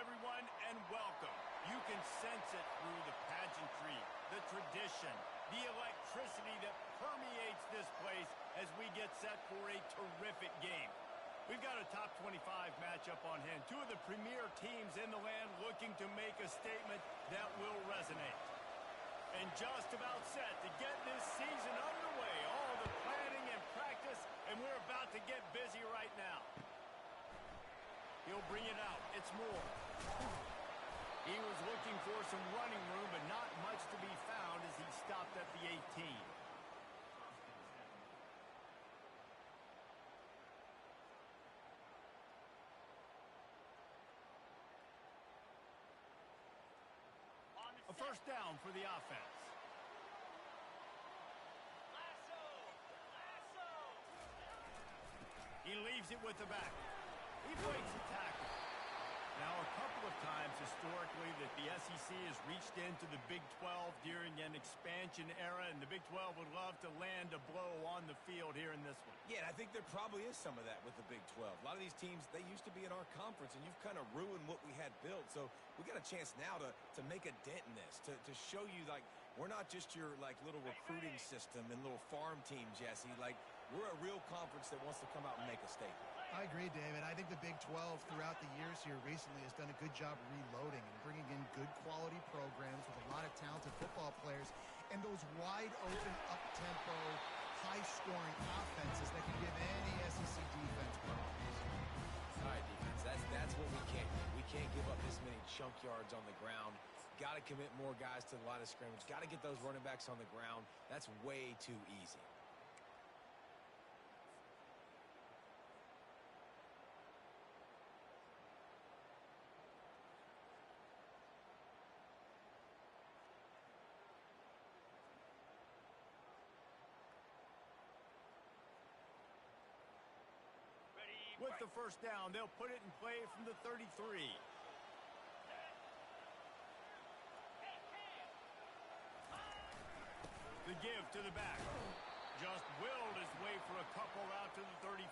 everyone, and welcome. You can sense it through the pageantry, the tradition, the electricity that permeates this place as we get set for a terrific game. We've got a top 25 matchup on hand. Two of the premier teams in the land looking to make a statement that will resonate. And just about set to get this season underway. All the planning and practice, and we're about to get busy right now. He'll bring it out. It's Moore. He was looking for some running room, but not much to be found as he stopped at the 18. A first down for the offense. He leaves it with the back. He breaks the tackle. Now, a couple of times historically that the SEC has reached into the Big 12 during an expansion era, and the Big 12 would love to land a blow on the field here in this one. Yeah, and I think there probably is some of that with the Big 12. A lot of these teams, they used to be in our conference, and you've kind of ruined what we had built. So we got a chance now to make a dent in this, to show you, like, we're not just your, like, little recruiting system and little farm team, Jesse. Like, we're a real conference that wants to come out and make a statement. I agree, David. I think the Big 12 throughout the years here recently has done a good job reloading and bringing in good quality programs with a lot of talented football players and those wide open, up-tempo, high-scoring offenses that can give any SEC defense problems. All right, defense, that's what we can't do. We can't give up this many chunk yards on the ground. Got to commit more guys to the line of scrimmage. Got to get those running backs on the ground. That's way too easy. With the first down, they'll put it in play from the 33. The give to the back. Just willed his way for a couple out to the 35.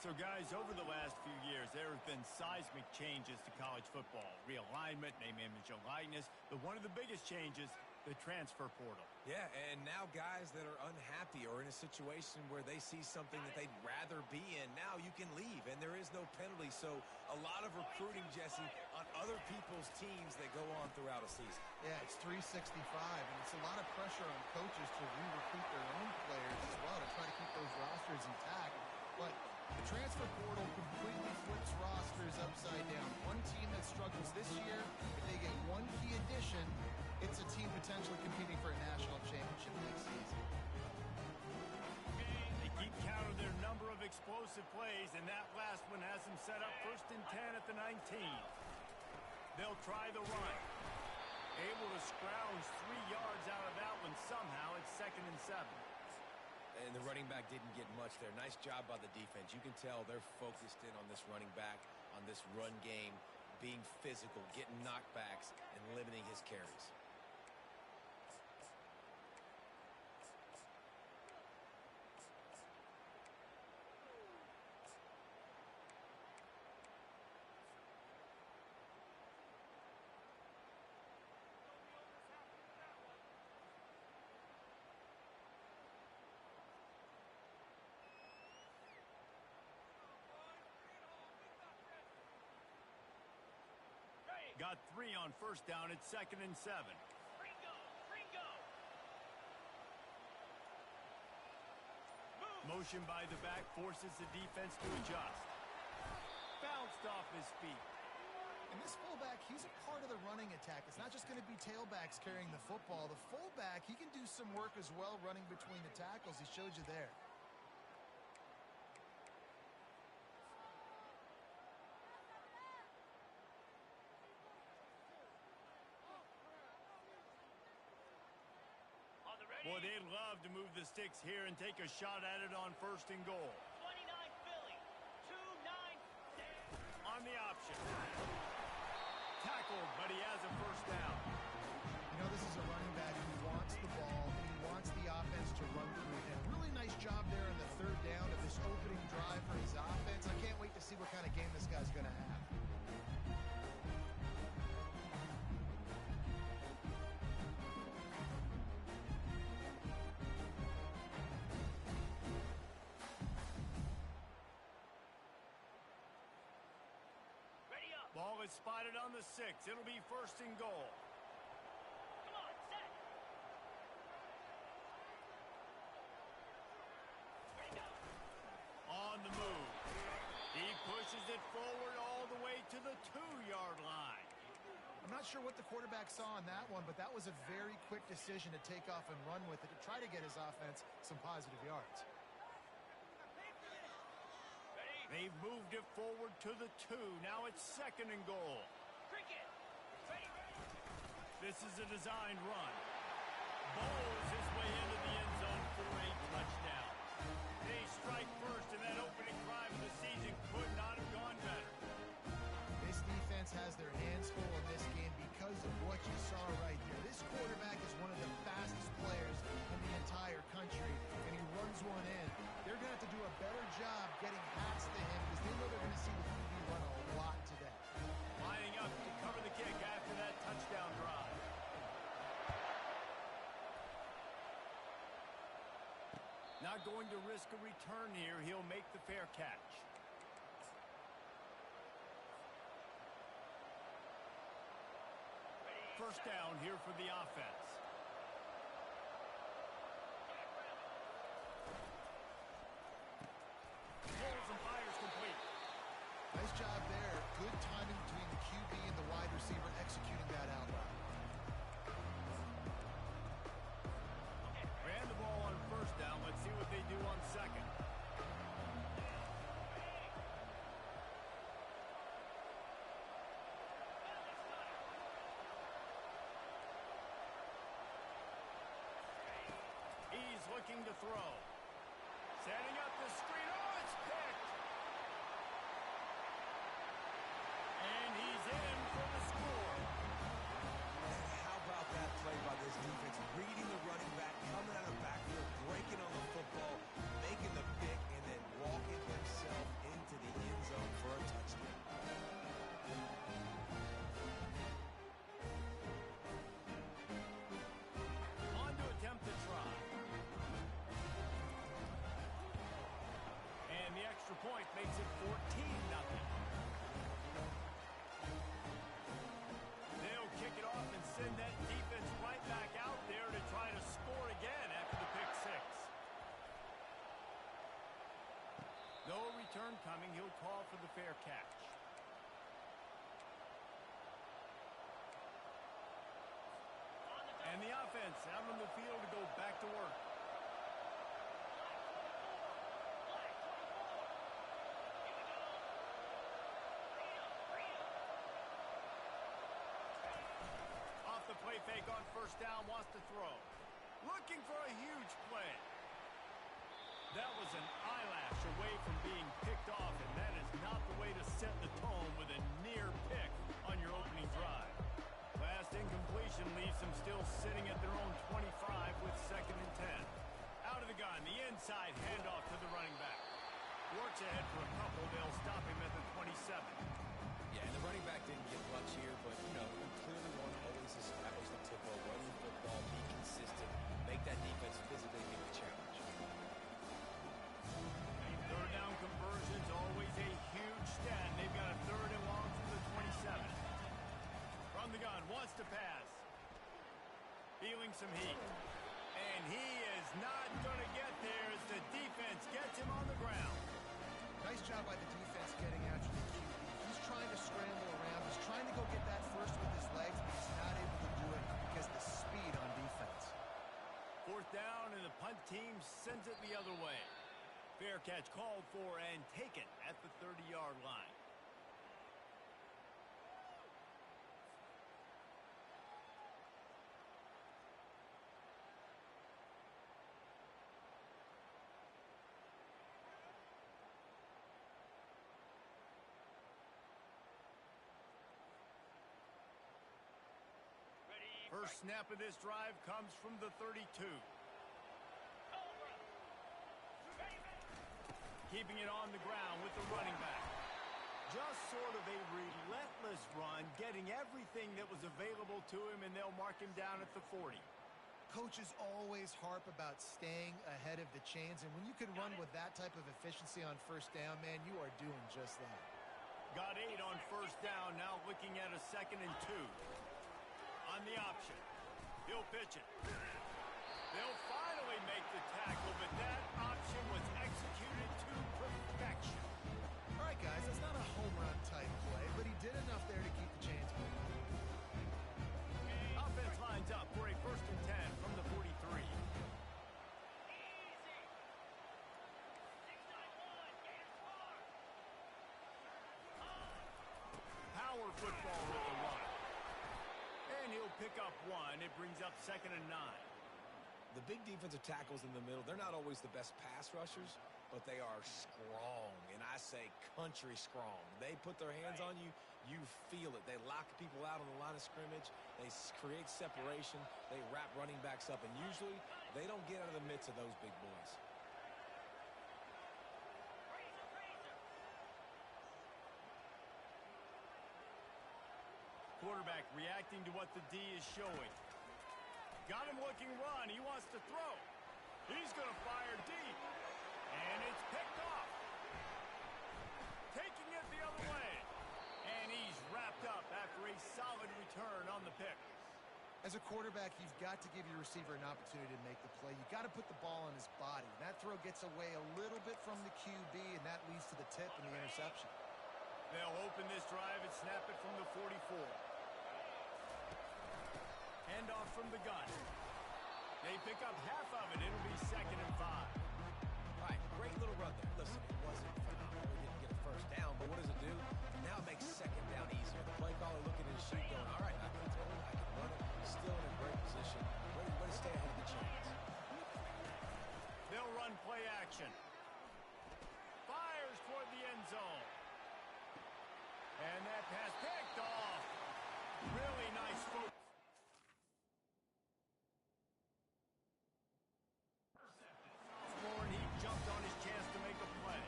So, guys, over the last few years, there have been seismic changes to college football. Realignment, name, image, and likeness. But one of the biggest changes, the transfer portal. Yeah, and now guys that are unhappy or in a situation where they see something that they'd rather be in, now you can leave, and there is no penalty. So a lot of recruiting, Jesse, on other people's teams that go on throughout a season. Yeah, it's 365, and it's a lot of pressure on coaches to re-recruit their own players as well to try to keep those rosters intact. But the transfer portal completely flips rosters upside down. One team that struggles this year, if they get one key addition, it's a team potentially competing for a national championship next season. They keep count of their number of explosive plays, and that last one has them set up 1st and 10 at the 19. They'll try the run. Able to scrounge 3 yards out of that one somehow. It's 2nd and 7. And the running back didn't get much there. Nice job by the defense. You can tell they're focused in on this running back, on this run game, being physical, getting knockbacks, and limiting his carries. Got 3 on first down. It's 2nd and 7. Motion by the back forces the defense to adjust. Bounced off his feet. And this fullback, he's a part of the running attack. It's not just going to be tailbacks carrying the football. The fullback, he can do some work as well running between the tackles. He showed you there. Boy, they'd love to move the sticks here and take a shot at it on 1st and goal. 29 Philly, 2-9. On the option. Tackled, but he has a first down. You know, this is a running back who wants the ball. He wants the offense to run through him. Really nice job there on the 3rd down of this opening drive for his offense. I can't wait to see what kind of game this guy's going to have. is spotted on the 6. It'll be first and goal. Come on, set. Ready, go. On the move. He pushes it forward all the way to the 2-yard line. I'm not sure what the quarterback saw on that one, but that was a very quick decision to take off and run with it to try to get his offense some positive yards. They've moved it forward to the 2. Now it's second and goal. Cricket. Ready. This is a designed run. Bowls his way into the end zone for a touchdown. They strike first, and that opening drive of the season could not have gone better. This defense has their hands full in this game because of what you saw right there. This quarterback is one of the fastest players in the entire country, and he runs one in. They're going to have to do a better job getting hats to him because they know they're going to see the QB run a lot today. Lining up to cover the kick after that touchdown drive. Not going to risk a return here. He'll make the fair catch. First down here for the offense. Pulls and fires complete. Nice job there. Good timing between the QB and the wide receiver executing that out route. Ran the ball on first down. Let's see what they do on second. He's looking to throw. Setting up the screen. Oh, it's picked. And he's in for the score. And how about that play by this defense? Reading the running back, coming out of the backfield, breaking on the football, making the pick, and then walking himself into the end zone for a touchdown. On to attempt to try. And the extra point makes it 14-0. They'll kick it off and send that defense right back out there to try to score again after the pick 6. No return coming. He'll call for the fair catch. And the offense out on the field to go back to work. Off the play fake on first down, wants to throw. Looking for a huge play. That was an eyelash away from being picked off, and that is not the way to set the tone with a near pick on your opening drive. Last incompletion leaves them still sitting at their own 25 with second and 10. Out of the gun, the inside handoff to the running back. Works ahead for a couple. They'll stop him at the 27. Yeah, and the running back didn't get much here, but, you know, we clearly want to always establish the tempo, run the football, be consistent, make that defense physically give a challenge. Third down conversion's always a huge stat. They've got a third and long from the 27. From the gun, wants to pass. Feeling some heat. And he is not going to get there as the defense gets him on the ground. Nice job by the defense getting after the QB. He's trying to scramble around. He's trying to go get that first with his legs, but he's not able to do it because of the speed on defense. Fourth down, and the punt team sends it the other way. Fair catch called for and taken at the 30-yard line. First snap of this drive comes from the 32. Keeping it on the ground with the running back. Just sort of a relentless run, getting everything that was available to him, and they'll mark him down at the 40. Coaches always harp about staying ahead of the chains, and when you can run with that type of efficiency on first down, man, you are doing just that. Got 8 on first down, now looking at a 2nd and 2. On the option, he'll pitch it. They'll finally make the tackle, but that option was executed to perfection. All right, guys, that's not a home run type play, but he did enough there to keep the chains moving. Offense lines up for a 1st and 10 from the 43. Power football with the run. And he'll pick up 1. It brings up 2nd and 9. The big defensive tackles in the middle, they're not always the best pass rushers, but they are strong, and I say country strong. They put their hands on you, you feel it. They lock people out on the line of scrimmage. They create separation. They wrap running backs up, and usually they don't get out of the midst of those big boys. Quarterback reacting to what the D is showing. Got him looking run. He wants to throw. He's going to fire deep. And it's picked off. Taking it the other way. And he's wrapped up after a solid return on the pick. As a quarterback, you've got to give your receiver an opportunity to make the play. You've got to put the ball on his body. That throw gets away a little bit from the QB, and that leads to the tip and the interception. They'll open this drive and snap it from the 44. Handoff from the gun. They pick up half of it. It'll be 2nd and 5. All right, great little run there. Listen, it wasn't phenomenal. We didn't get a first down, but what does it do? Now it makes 2nd down easier. The play caller looking at his sheet going, all right, I can throw it, I can run it. Still in a great position. Way to stay ahead of the chains. They'll run play action. Fires toward the end zone. And that pass picked off. Really nice focus. He jumped on his chance to make a play.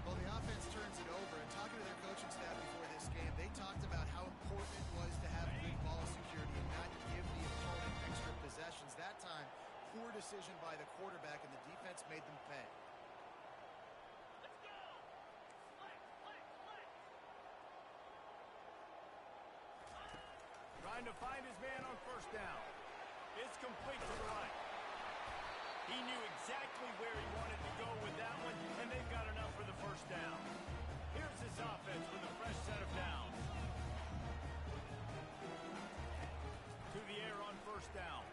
Well, the offense turns it over, and talking to their coaching staff before this game, they talked about how important it was to have good ball security and not give the opponent extra possessions. That time, poor decision by the quarterback, and the defense made them pay. Let's go! Flex! Trying to find his man on first down. It's complete to the right. He knew exactly where he wanted to go with that one, and they've got enough for the first down. Here's his offense with a fresh set of downs. To the air on first down.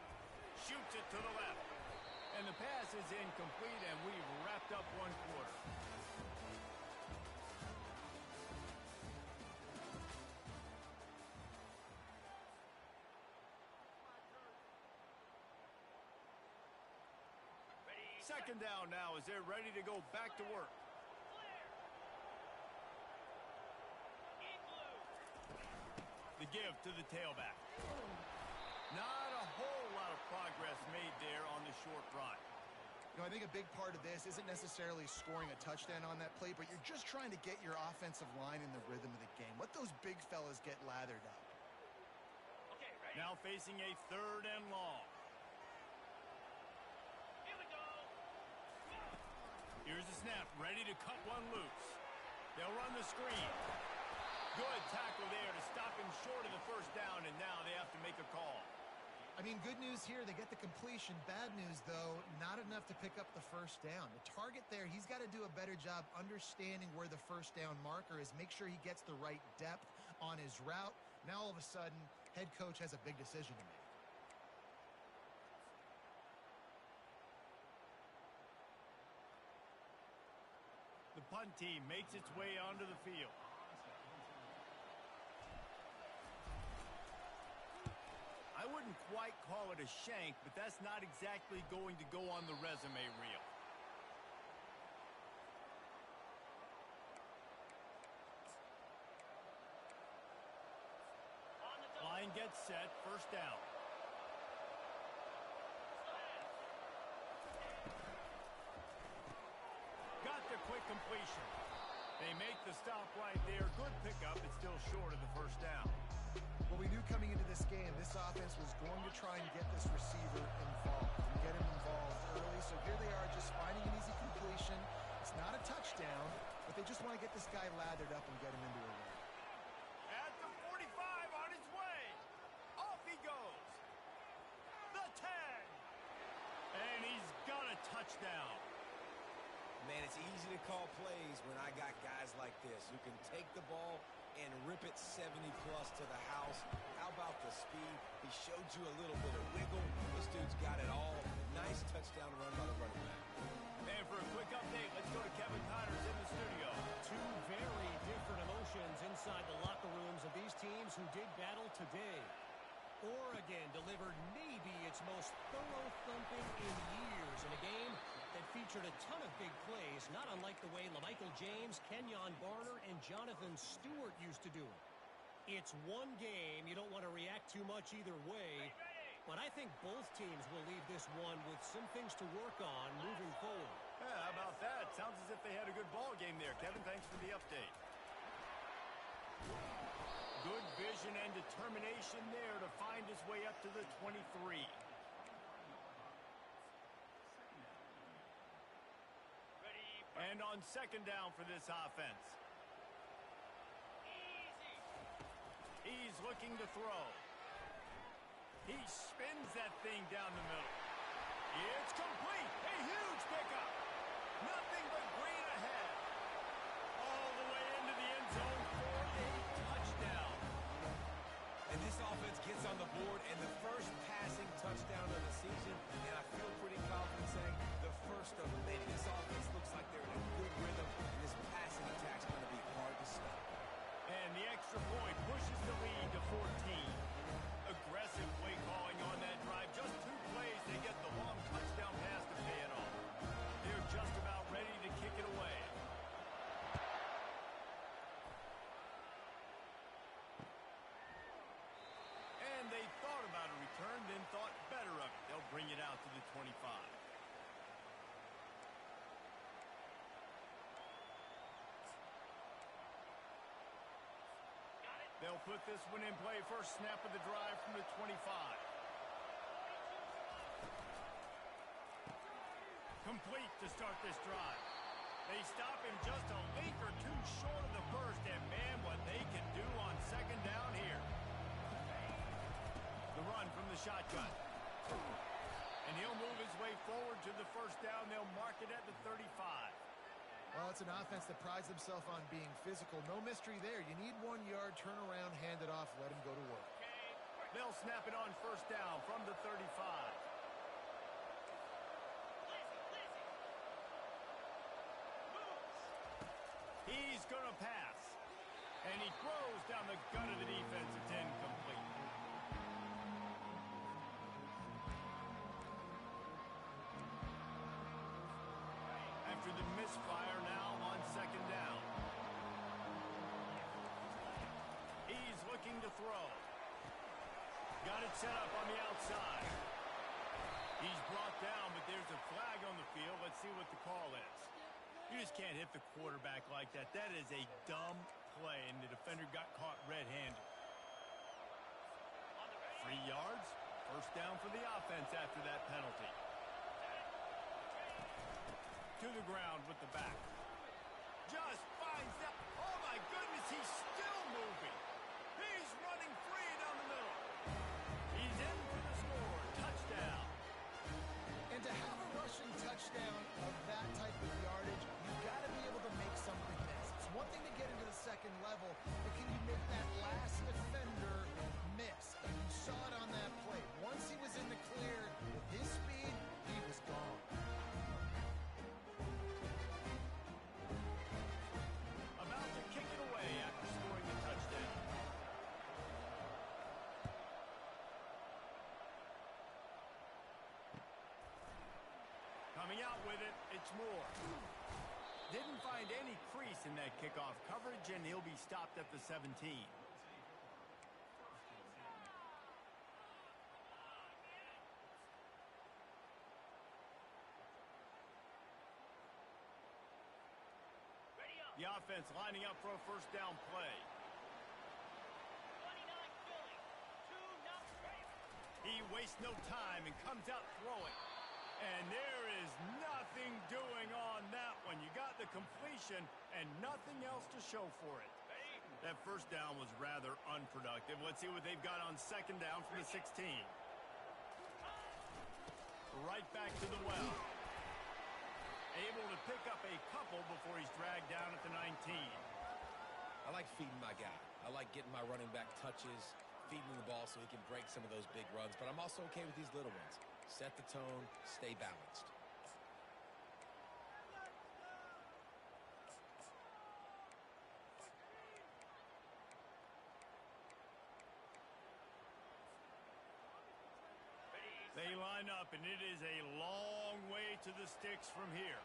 Shoots it to the left. And the pass is incomplete, and we've wrapped up 1 quarter. Second down now as they're ready to go back to work. The give to the tailback. Not a whole lot of progress made there on the short run. You know, I think a big part of this isn't necessarily scoring a touchdown on that play, but you're just trying to get your offensive line in the rhythm of the game. Let those big fellas get lathered up. Okay, ready? Now facing a 3rd and long. Here we go! Here's the snap, ready to cut one loose. They'll run the screen. Good tackle there to stop him short of the first down, and now they have to make a call. I mean, good news here, they get the completion. Bad news, though, not enough to pick up the first down. The target there, he's got to do a better job understanding where the first down marker is, make sure he gets the right depth on his route. Now, all of a sudden, head coach has a big decision to make. The punt team makes its way onto the field. I wouldn't quite call it a shank, but that's not exactly going to go on the resume reel. Line gets set, first down. Got the quick completion. They make the stop right there. Good pickup. It's still short of the first down. Well, we knew coming into this game, this offense was going to try and get this receiver involved and get him involved early. So here they are just finding an easy completion. It's not a touchdown, but they just want to get this guy lathered up and get him into a run. At the 45, on his way. Off he goes. The 10. And he's got a touchdown. Man, it's easy to call plays when I got guys like this who can take the ball and rip it 70-plus to the house. How about the speed? He showed you a little bit of wiggle. This dude's got it all. Nice touchdown run by the running back. And for a quick update, let's go to Kevin Connors in the studio. Two very different emotions inside the locker rooms of these teams who did battle today. Oregon delivered maybe its most thorough thumping in years in a game that featured a ton of big plays, not unlike the way LaMichael James, Kenyon Barner, and Jonathan Stewart used to do it. It's one game. You don't want to react too much either way, but I think both teams will leave this one with some things to work on moving forward. Yeah, how about that? Sounds as if they had a good ball game there. Kevin, thanks for the update. Good vision and determination there to find his way up to the 23. And on second down for this offense. He's looking to throw. He spins that thing down the middle. It's complete. A huge pickup. Nothing but green ahead. All the way into the end zone for a touchdown. And this offense gets on the board and the first passing touchdown of the season, and I feel pretty confident saying the first of many. This offense looks like they're in a good rhythm, and this passing attack's going to be hard to stop. And the extra point pushes the lead to 14. Aggressive play calling on that drive. Just 2 plays, they get the long touchdown pass to pay it off. They're just about ready to kick it away. And they thought about a return, then thought better of it. They'll bring it out to the 25. They'll put this one in play. First snap of the drive from the 25. Complete to start this drive. They stop him just a link or two short of the first, and man, what they can do on second down here. The run from the shotgun. And he'll move his way forward to the first down. They'll mark it at the 35. Well, it's an offense that prides themselves on being physical. No mystery there. You need 1 yard, turn around, hand it off, let him go to work. They'll snap it on first down from the 35. He's going to pass. And he throws down the gut of the defense. It's incomplete. After the misfire now on second down. He's looking to throw. Got it set up on the outside. He's brought down, but there's a flag on the field. Let's see what the call is. You just can't hit the quarterback like that. That is a dumb play, and the defender got caught red-handed. 3 yards, first down for the offense after that penalty. To the ground with the back. Just finds that. Oh, my goodness, he's still moving. He's running free down the middle. He's in for the score. Touchdown. And to have a rushing touchdown of that type of yardage, you've got to be able to make something miss. It's one thing to get into the second level, but can you make that last defender miss? And you saw it on that play. Once he was in the clear, with his speed, he was gone. About to kick it away after scoring the touchdown. Coming out with it, it's Moore. Didn't find any crease in that kickoff coverage, and he'll be stopped at the 17. The offense lining up for a first down play. 29 Philly. 2 not ready. He wastes no time and comes out throwing. And there is nothing doing on that one. You got the completion, and nothing else to show for it. That first down was rather unproductive. Let's see what they've got on second down from the 16. Right back to the well. Able to pick up a couple before he's dragged down at the 19. I like feeding my guy. I like getting my running back touches, feeding him the ball so he can break some of those big runs. But I'm also okay with these little ones. Set the tone, stay balanced. They line up, and it is a long way to the sticks from here.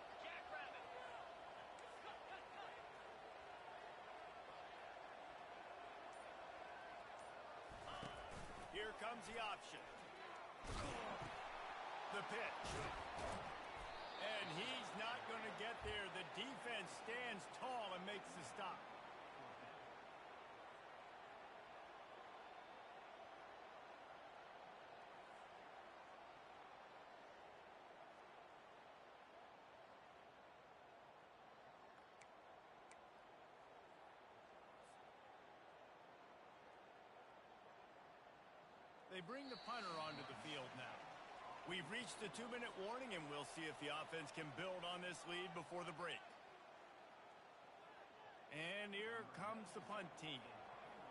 Here comes the option. The pitch. And he's not going to get there. The defense stands tall and makes the stop. They bring the punter onto the field now. We've reached the 2-minute warning, and we'll see if the offense can build on this lead before the break. And here comes the punt team.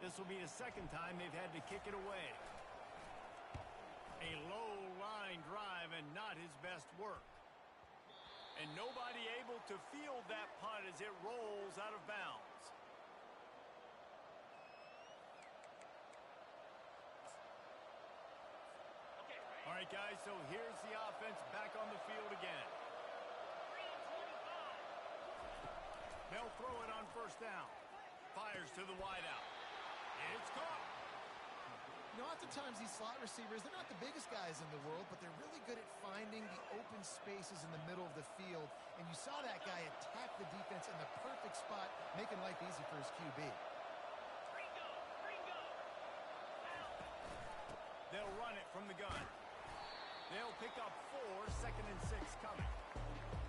This will be the second time they've had to kick it away. A low line drive and not his best work. And nobody able to field that punt as it rolls out of bounds. All right, guys, so here's the offense back on the field again. They'll throw it on first down. Fires to the wideout. It's caught. You know, oftentimes these slot receivers, they're not the biggest guys in the world, but they're really good at finding the open spaces in the middle of the field. And you saw that guy attack the defense in the perfect spot, making life easy for his QB. They'll run it from the gun. They'll pick up 4, 2nd and 6 coming.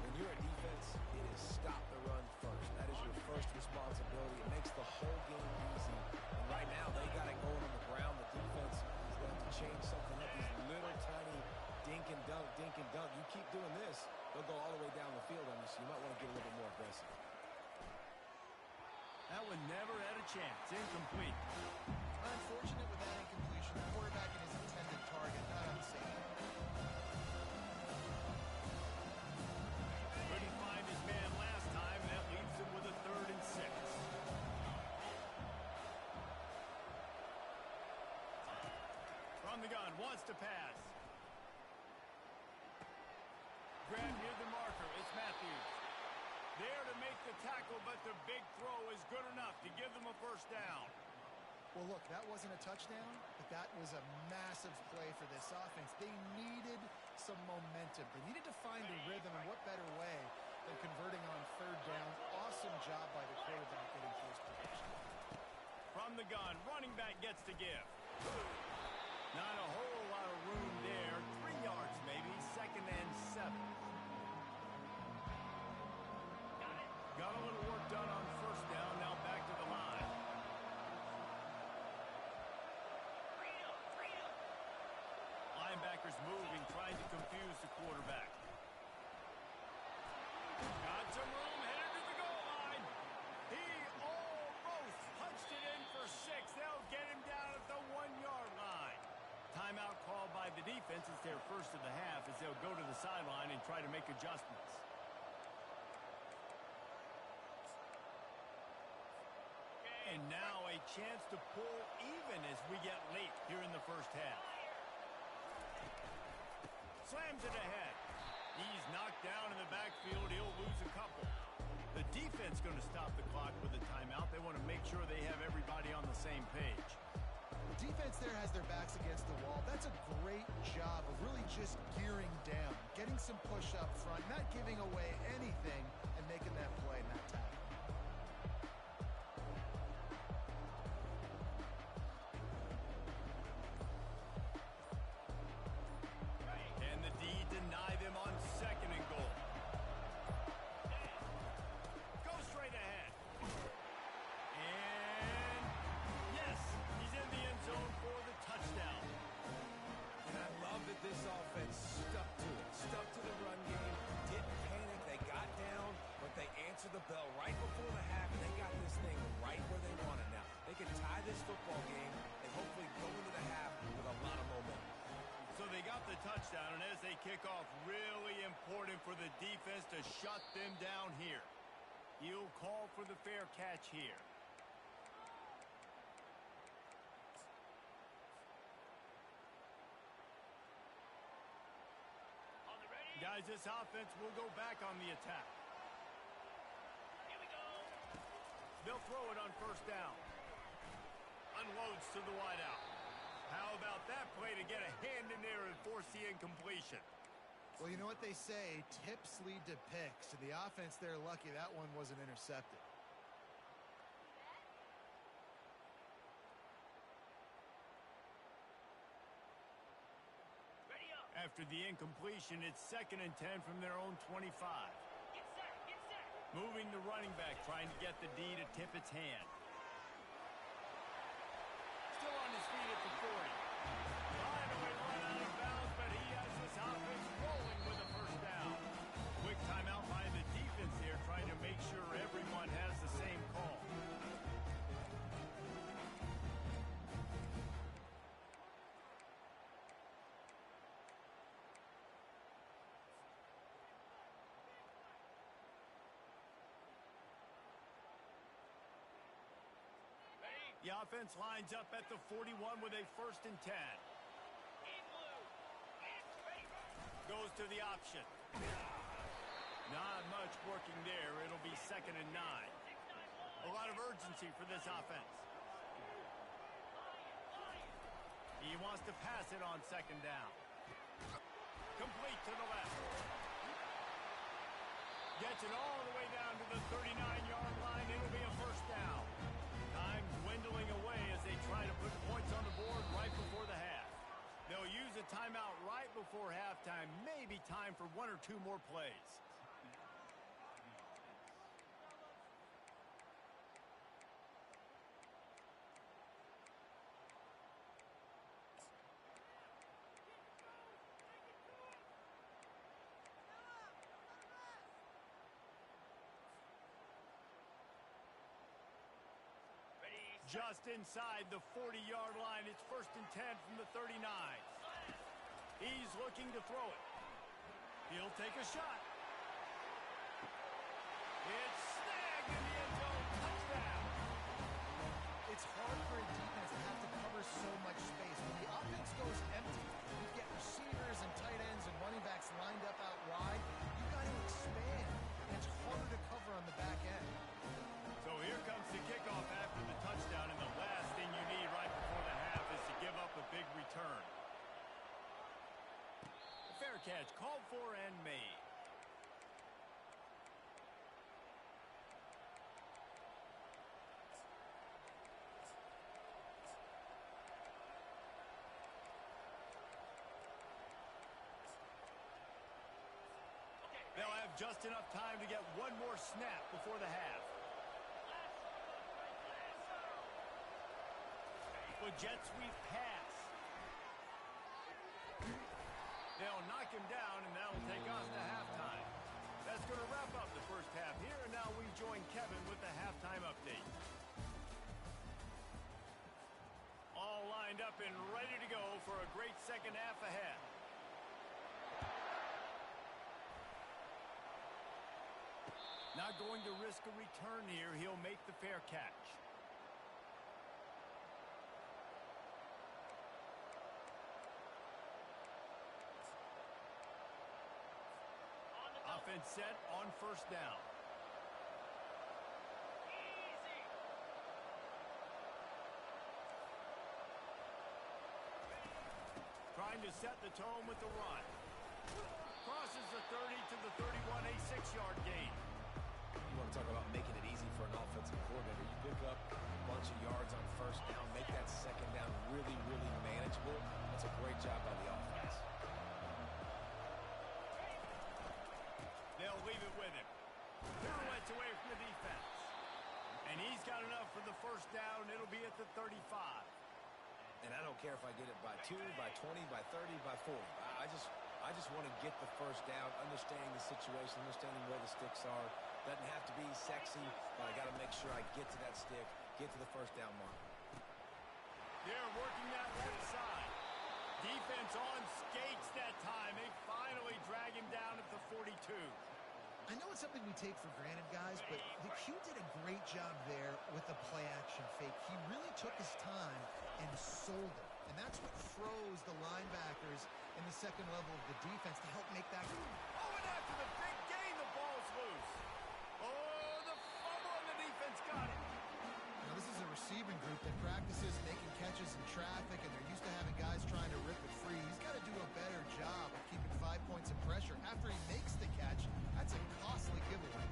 When you're a defense, it is stop the run first. That is your first responsibility. It makes the whole game easy. And right now, they got it going on the ground. The defense is going to have to change something up. These little tiny dink and dunk, dink and dunk. You keep doing this, they'll go all the way down the field on you, so you might want to get a little bit more aggressive. That one never had a chance. Incomplete. Unfortunate with that incompletion. The quarterback and his intended target, not on the same. Couldn't find his man last time. That leaves him with a 3rd and 6. From the gun, wants to pass. Grab near the marker. It's Matthews. There to make the tackle, but the big throw is good enough to give them a first down. Well, look, that wasn't a touchdown, but that was a massive play for this offense. They needed some momentum. They needed to find a rhythm, and what better way than converting on 3rd down. Awesome job by the quarterback getting first position. From the gun, running back gets to give. Not a whole lot of room there. 3 yards maybe, 2nd and 7. Got a little work done on first down, now back to the line. Linebackers moving, trying to confuse the quarterback. Got some room, headed to the goal line. He almost punched it in for 6. They'll get him down at the 1-yard line. Timeout called by the defense. It's their first of the half as they'll go to the sideline and try to make adjustments. And now a chance to pull even as we get late here in the first half. Slams it ahead. He's knocked down in the backfield. He'll lose a couple. The defense going to stop the clock with a timeout. They want to make sure they have everybody on the same page. The defense there has their backs against the wall. That's a great job of really just gearing down, getting some push up front, not giving away anything, and making that play, and that tackle. And the D deny them on 2nd and goal. Go straight ahead. for the defense to shut them down here. He'll call for the fair catch here. Guys, this offense will go back on the attack. Here we go. They'll throw it on first down. Unloads to the wideout. How about that play to get a hand in there and force the incompletion? Well, you know what they say, tips lead to picks. And the offense, they're lucky that one wasn't intercepted. Ready up. After the incompletion, it's 2nd and 10 from their own 25. Get set. Get set. Moving the running back, trying to get the D to tip its hand. Still on his feet at the 40. Finally run out of bounds, but he has this offense rolling with a first down. Quick timeout by the defense here, trying to make sure everyone has the same call. The offense lines up at the 41 with a 1st and 10. In blue. It's ready. Goes to the option. Not much working there. It'll be 2nd and 9. A lot of urgency for this offense. He wants to pass it on 2nd down. Complete to the left. Gets it all the way down to the 39-yard line. It'll be a first down. Time dwindling away as they try to put points on the board right before the half. They'll use a timeout right before halftime. Maybe time for 1 or 2 more plays. Just inside the 40-yard line. It's 1st and 10 from the 39. He's looking to throw it. He'll take a shot. It's snagged in the end zone. Touchdown. It's hard for a defense to have to cover so much space. When the offense goes empty, you get receivers and tight ends and running backs lined up out wide. You got to expand, and it's harder to cover on the back end. So here comes the kickoff after the touchdown, and the last thing you need right before the half is to give up a big return. The fair catch called for and made. They'll have just enough time to get one more snap before the half. Jet sweep pass. They'll knock him down, and that'll take us to halftime. That's going to wrap up the first half here, and now we join Kevin with the halftime update. All lined up and ready to go for a great second half ahead. Not going to risk a return here. He'll make the fair catch. Offense set on first down. Easy. Trying to set the tone with the run. Crosses the 30 to the 31, a 6-yard gain. You want to talk about making it easy for an offensive coordinator. You pick up a bunch of yards on first down, make that second down really, really manageable. That's a great job by the offense. They'll leave it with him. Pirouettes away from the defense. And he's got enough for the first down. It'll be at the 35. And I don't care if I get it by 2, by 20, by 30, by 40. I just want to get the first down, understanding the situation, understanding where the sticks are. Doesn't have to be sexy, but I got to make sure I get to that stick, get to the first down mark. They're working that left side. Defense on skates that time. They finally drag him down at the 42. I know it's something we take for granted, guys, but the Q did a great job there with the play-action fake. He really took his time and sold it. And that's what froze the linebackers in the second level of the defense to help make that. Oh, and after the big gain, the ball's loose. Oh, the fumble, and the defense got it. Now, this is a receiving group that practices making catches in traffic, and they're used to having guys trying to rip it free. He's got to do a better job of keeping 5 points of pressure. After he makes the catch, that's a costly giveaway.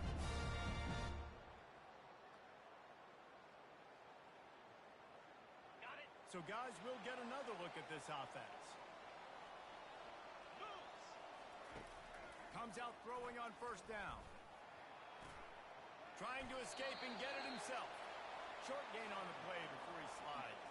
Got it. So, guys, we'll get another look at this offense. Moves. Comes out throwing on first down. Trying to escape and get it himself. Short gain on the play before he slides.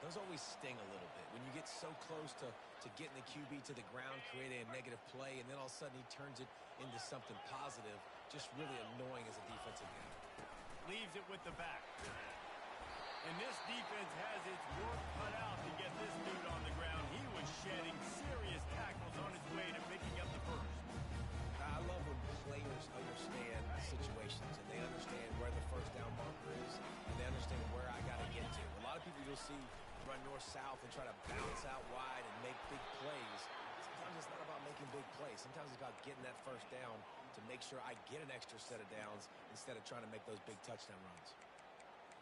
Those always sting a little bit. When you get so close to getting the QB to the ground, creating a negative play, and then all of a sudden he turns it into something positive, just really annoying as a defensive guy. Leaves it with the back. And this defense has its work cut out to get this dude on the ground. He was shedding serious tackles on his way to picking up the first. I love when players understand situations and they understand where the first down marker is and they understand where I got to get to. A lot of people you'll see run north-south and try to bounce out wide and make big plays. Sometimes it's not about making big plays. Sometimes it's about getting that first down to make sure I get an extra set of downs instead of trying to make those big touchdown runs.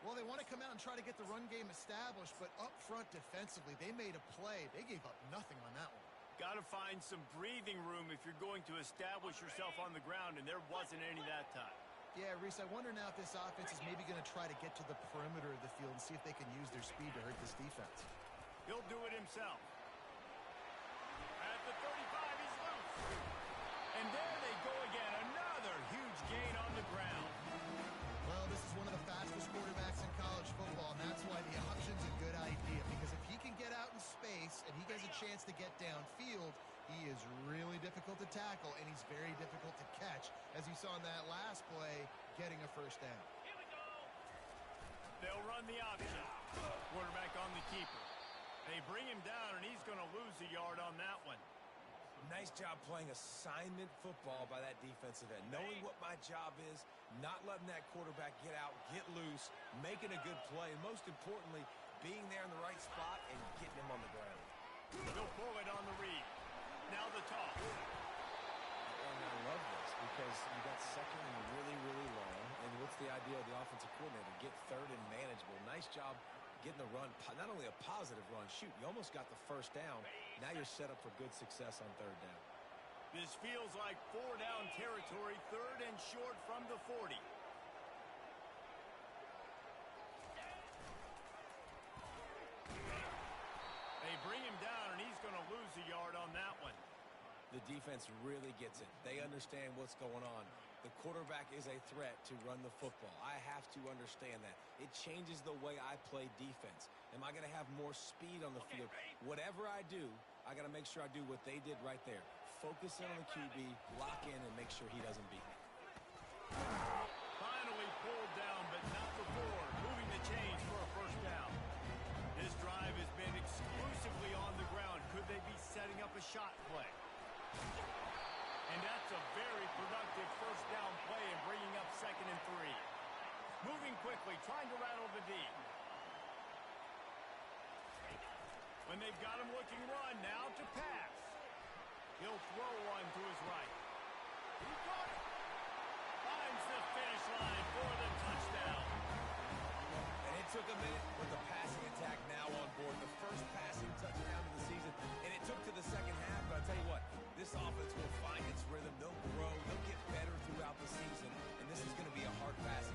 Well, they want to come out and try to get the run game established, but up front defensively, they made a play. They gave up nothing on that one. Got to find some breathing room if you're going to establish yourself on the ground, and there wasn't any that time. Yeah, Reese, I wonder now if this offense is maybe going to try to get to the perimeter of the field and see if they can use their speed to hurt this defense. He'll do it himself. At the 35, he's loose. And there they go again. Another huge gain on the ground. Well, this is one of the fastest quarterbacks in college football, and that's why the option's a good idea, because if he can get out in space and he gets a chance to get downfield, he is really difficult to tackle, and he's very difficult to catch, as you saw in that last play, getting a first down. Here we go. They'll run the option. Quarterback on the keeper. They bring him down, and he's going to lose a yard on that one. Nice job playing assignment football by that defensive end. Knowing what my job is, not letting that quarterback get out, get loose, making a good play, and most importantly, being there in the right spot and getting him on the ground. They'll pull it on the read. Now the toss. And I love this because you got second and really, really long. And what's the idea of the offensive coordinator? Get third and manageable. Nice job getting the run, not only a positive run, shoot, you almost got the first down. Now you're set up for good success on third down. This feels like 4-down territory, third and short from the 40. They bring him down, and he's going to lose a yard on that one. The defense really gets it. They understand what's going on. The quarterback is a threat to run the football. I have to understand that. It changes the way I play defense. Am I going to have more speed on the field? Whatever I do, I got to make sure I do what they did right there. Focus in on the QB, lock in, and make sure he doesn't beat me. Finally pulled down, but not before. Moving the chains for a first down. This drive has been exclusively on the ground. Could they be setting up a shot play? And that's a very productive first down play and bringing up 2nd and 3. Moving quickly, trying to rattle the D. When they've got him looking run, now to pass. He'll throw one to his right. He caught it. Finds the finish line for the touchdown. And it took a minute, but the passing attack now on board. The first passing touchdown of the season, and it took to the second half, but I'll tell you what, this offense will find its rhythm. They'll grow. They'll get better throughout the season, and this is going to be a hard passing